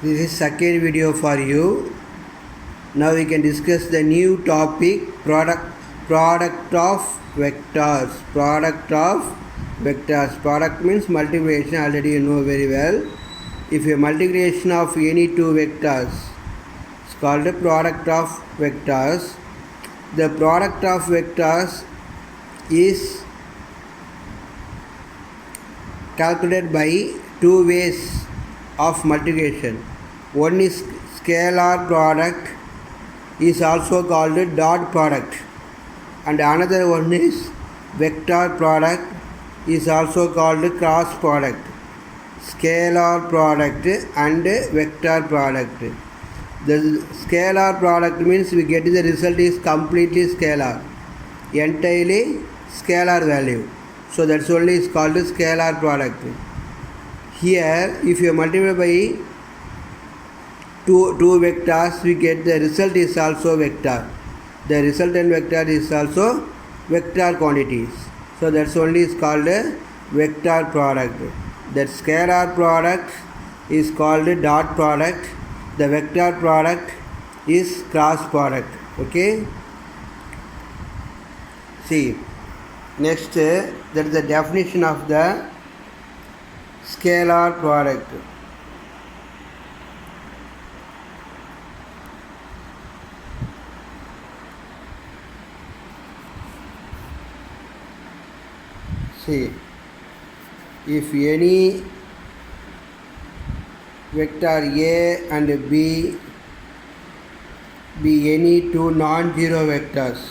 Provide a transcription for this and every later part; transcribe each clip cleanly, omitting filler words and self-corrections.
This is second video for you. Now we can discuss the new topic product of vectors. Product means multiplication, already you know very well. If a multiplication of any two vectors is called the product of vectors. The product of vectors is calculated by two ways of multiplication. One is scalar product, is also called dot product, and another one is vector product, is also called cross product. Scalar product and vector product. The scalar product means we get the result is completely scalar, entirely scalar value. So that's only is called scalar product. Here, if you multiply by two vectors, we get the result is also vector. The resultant vector is also vector quantities. So that's only is called a vector product. That scalar product is called dot product. The vector product is cross product. Okay. See, next that is the definition of the scalar product. See, if any vector A and B be any two non-zero vectors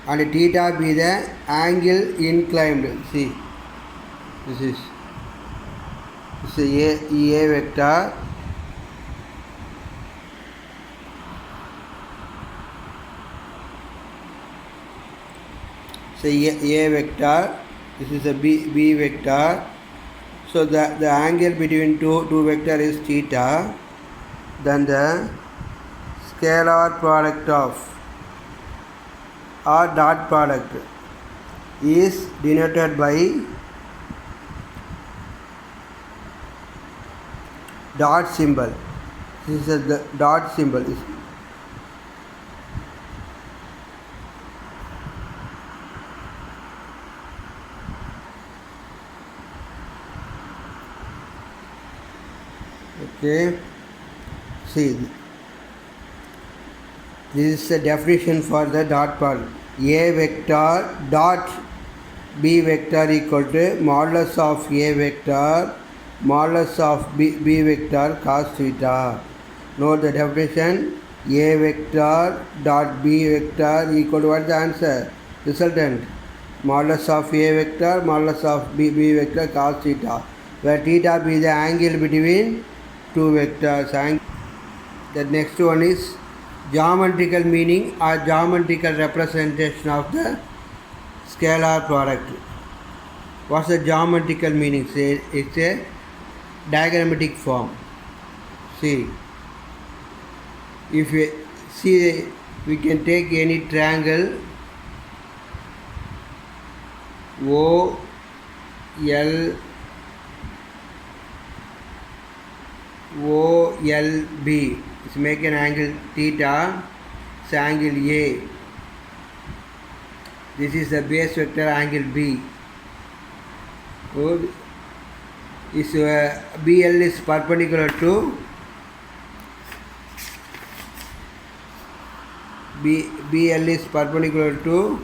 and theta be the angle inclined. See, this is A vector, say A vector, this is a B vector. So the angle between two vector is theta. Then the scalar product of or dot product is denoted by dot symbol. This is the dot symbol. Okay. See, this is the definition for the dot product. A vector dot B vector equal to modulus of A vector modulus of B vector cos theta. Note the definition. A vector dot B vector equal to what the answer? Resultant. Modulus of A vector modulus of B vector cos theta, where theta be the angle between two vectors. The next one is geometrical meaning or geometrical representation of the scalar product. What's the geometrical meaning? It's a diagrammatic form. See, if we see, we can take any triangle O L B. Let's make an angle theta. It's angle A. This is the base vector angle B. Good. Is BL is perpendicular to BL is perpendicular to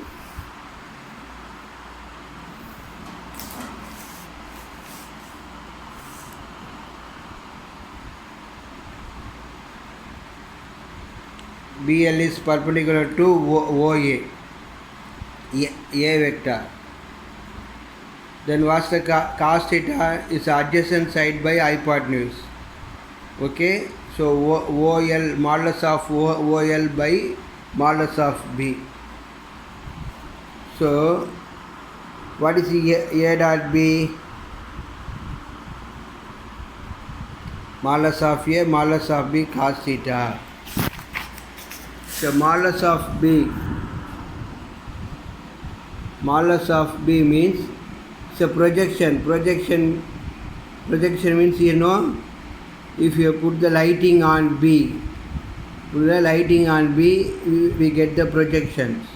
BL is perpendicular to OA, A vector. Then what's the cos theta is adjacent side by hypotenuse. Okay, so OL modulus of OL by modulus of B. So what is A dot B? Modulus of A modulus of B cos theta. So modulus of B means it's a projection. Projection means, you know, if you put the lighting on B, we get the projections.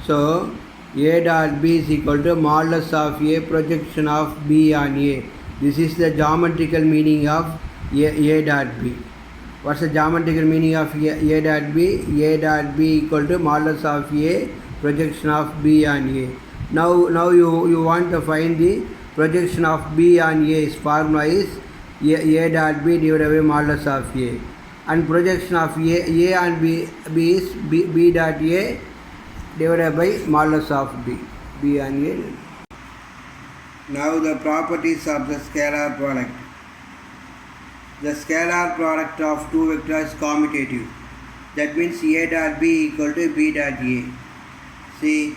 So A dot B is equal to modulus of A projection of B on A. This is the geometrical meaning of A dot B. What's the geometrical meaning of A dot B? A dot B equal to modulus of A projection of B on A. Now you want to find the projection of B on A. Its formula is A dot B divided by modulus of A. And projection of A on B is B dot A divided by modulus of B on A. Now the properties of the scalar product. The scalar product of two vectors is commutative. That means A dot B equal to B dot A. See,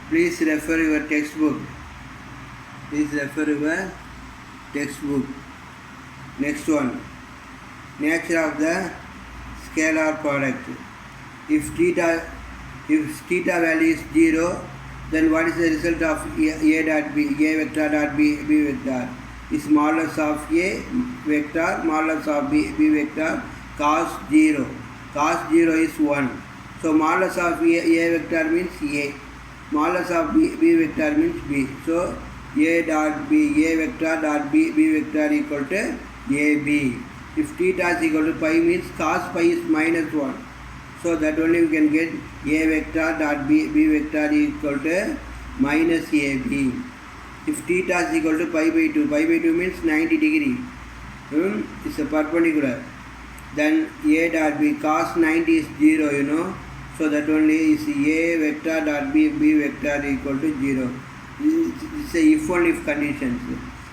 please refer your textbook. Next one, nature of the scalar product. If theta value is 0, then what is the result of A dot B, A vector dot B vector? Is modulus of A vector, modulus of B vector, cos 0. Cos 0 is 1. So modulus of A vector means A. Modulus of B vector means B. So A dot B, A vector dot B vector equal to AB. If theta is equal to pi means cos pi is minus 1. So that only we can get A vector dot B vector equal to minus AB. If theta is equal to pi by 2 means 90 degree. It's a perpendicular. Then A dot B, cos 90 is 0, So that only is A vector dot B vector equal to 0. It's a if only if conditions.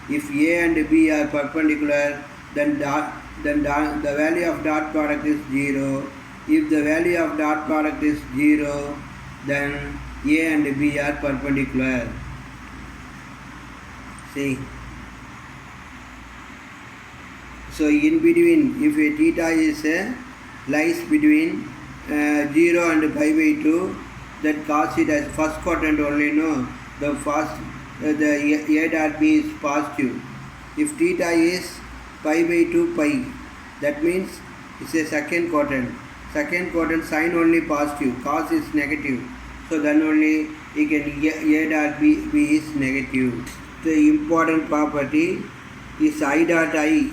If A and B are perpendicular, then the value of dot product is 0. If the value of dot product is 0, then A and B are perpendicular. See. So in between, if a theta is lies between 0 and pi by 2, that cos theta is first quadrant only, the A dot B is positive. If theta is pi by 2 pi, that means it's a second quadrant. Second quadrant sign only positive, cos is negative. So then only you can A dot B is negative. The important property is I dot I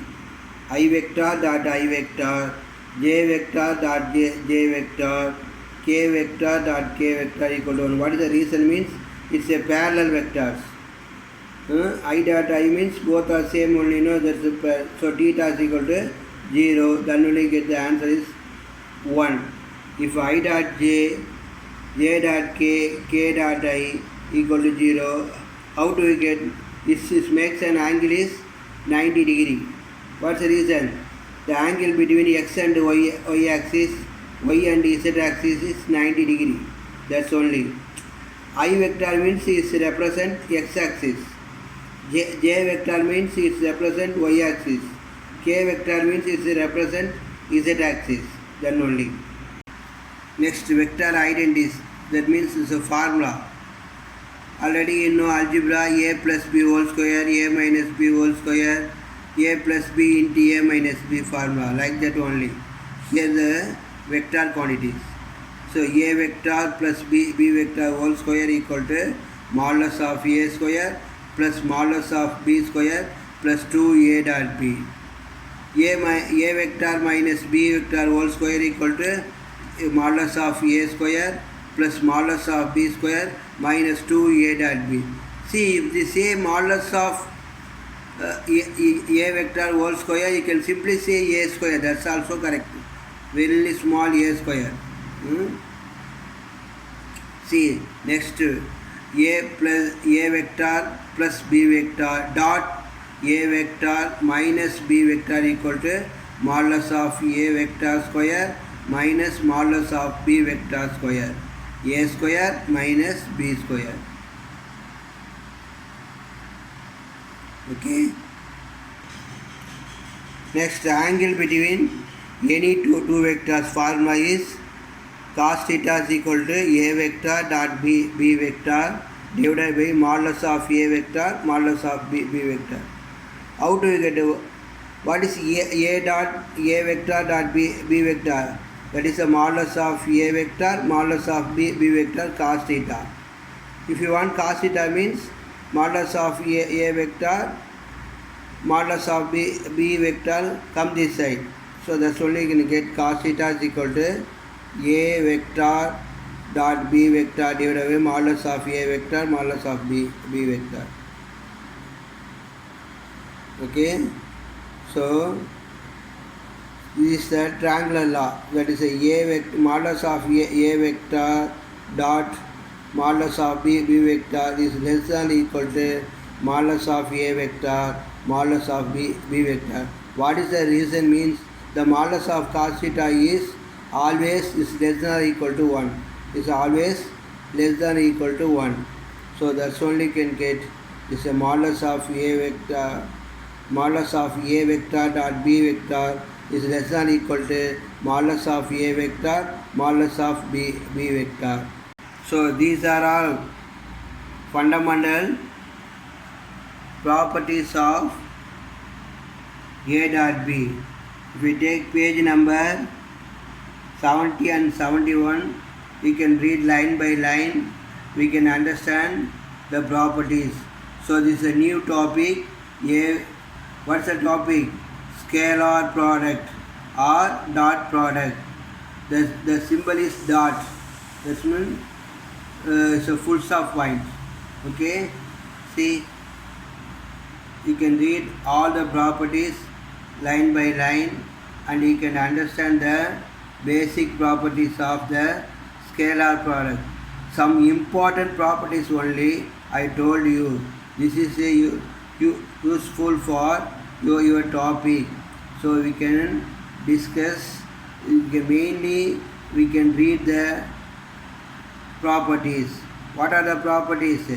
vector dot I vector, J vector dot J vector, K vector dot K vector equal to 1. What is the reason means? It's a parallel vectors. I dot I means both are same only, so theta is equal to 0, then only get the answer is 1. If I dot J, J dot K, K dot I equal to 0, how do we get this? Makes an angle is 90 degree. What's the reason? The angle between x and y axis, y and z axis is 90 degree. That's only. I vector means it represent x axis. J vector means it represent y axis. K vector means it represent z axis. Then only. Next, vector identities. That means it's a formula. Already you know algebra, A plus B whole square, A minus B whole square, A plus B into A minus B formula, like that only. Here the vector quantities. So A vector plus B vector whole square equal to modulus of A square plus modulus of B square plus 2A dot B. A vector minus B vector whole square equal to modulus of A square plus modulus of B square minus 2A dot B. See, if they say modulus of A vector whole square, you can simply say A square. That's also correct. Very small A square. See, next, A vector plus B vector dot A vector minus B vector equal to modulus of A vector square minus modulus of B vector square. A square minus B square. Okay. Next, angle between any two vectors formula is cos theta is equal to A vector dot B vector divided by modulus of A vector modulus of B vector. How do you get what is a dot a vector dot b vector? That is the modulus of a vector modulus of b vector cos theta. If you want cos theta means modulus of a vector modulus of b vector come this side. So that's only you can get cos theta is equal to a vector dot b vector divided by modulus of a vector modulus of b vector. Okay, so this is the triangular law, that is a vector modulus of a vector dot modulus of b vector is less than or equal to modulus of a vector modulus of b vector. What is the reason means the modulus of cos theta is always is less than or equal to 1, is always less than or equal to 1. So that's only can get is a modulus of a vector modulus of a vector dot b vector is less than or equal to modulus of a vector modulus of b vector. So these are all fundamental properties of a dot b. If we take page number 70 and 71, we can read line by line, we can understand the properties. So this is a new topic. What's the topic? Scalar product or dot product. The symbol is dot. That means it's a full stop point. Okay, see, you can read all the properties line by line and you can understand the basic properties of the scalar product. Some important properties only I told you. This is a useful for your topic. So we can discuss, mainly we can read the properties. What are the properties?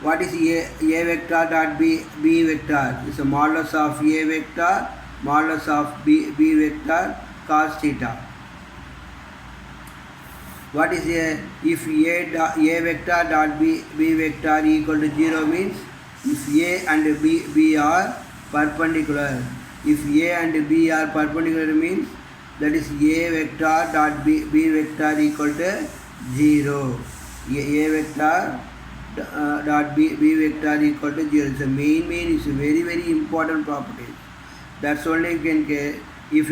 What is a vector dot b vector? It's a modulus of a vector modulus of b vector cos theta. What is if a vector dot b vector equal to 0 means if a and b are perpendicular. If a and b are perpendicular means that is a vector dot b vector equal to 0. A vector dot b vector equal to 0. It's a main is a very important property. That's only you can get. If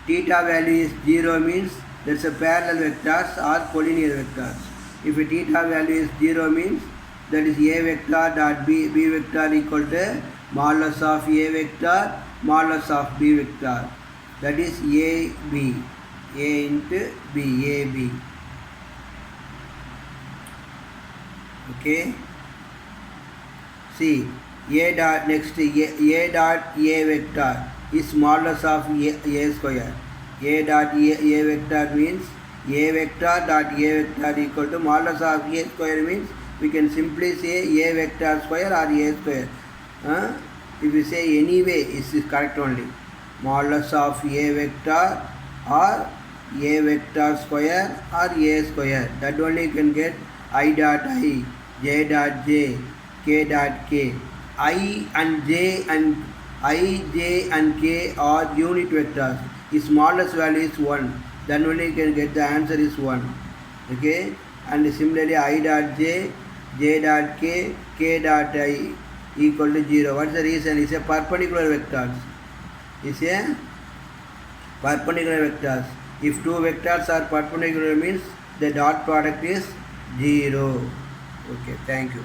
theta value is 0 means that's a parallel vectors or collinear vectors. If theta value is 0 means that is a vector dot b vector equal to modulus of a vector modulus of b vector. That is a into b. Okay, see a dot next a dot a vector is modulus of a square. A dot a vector means a vector dot a vector equal to modulus of a square means we can simply say a vector square or a square. If you say anyway, is correct only. Modulus of a vector or a vector square or a square. That only you can get I dot I, j dot j, k dot k. I and j and k are unit vectors. Its modulus value is 1. Then only you can get the answer is 1. Okay, and similarly I dot j, j dot k, k dot I equal to 0. What's the reason? It's a perpendicular vectors. It's a perpendicular vectors. If two vectors are perpendicular means the dot product is 0. Okay, thank you.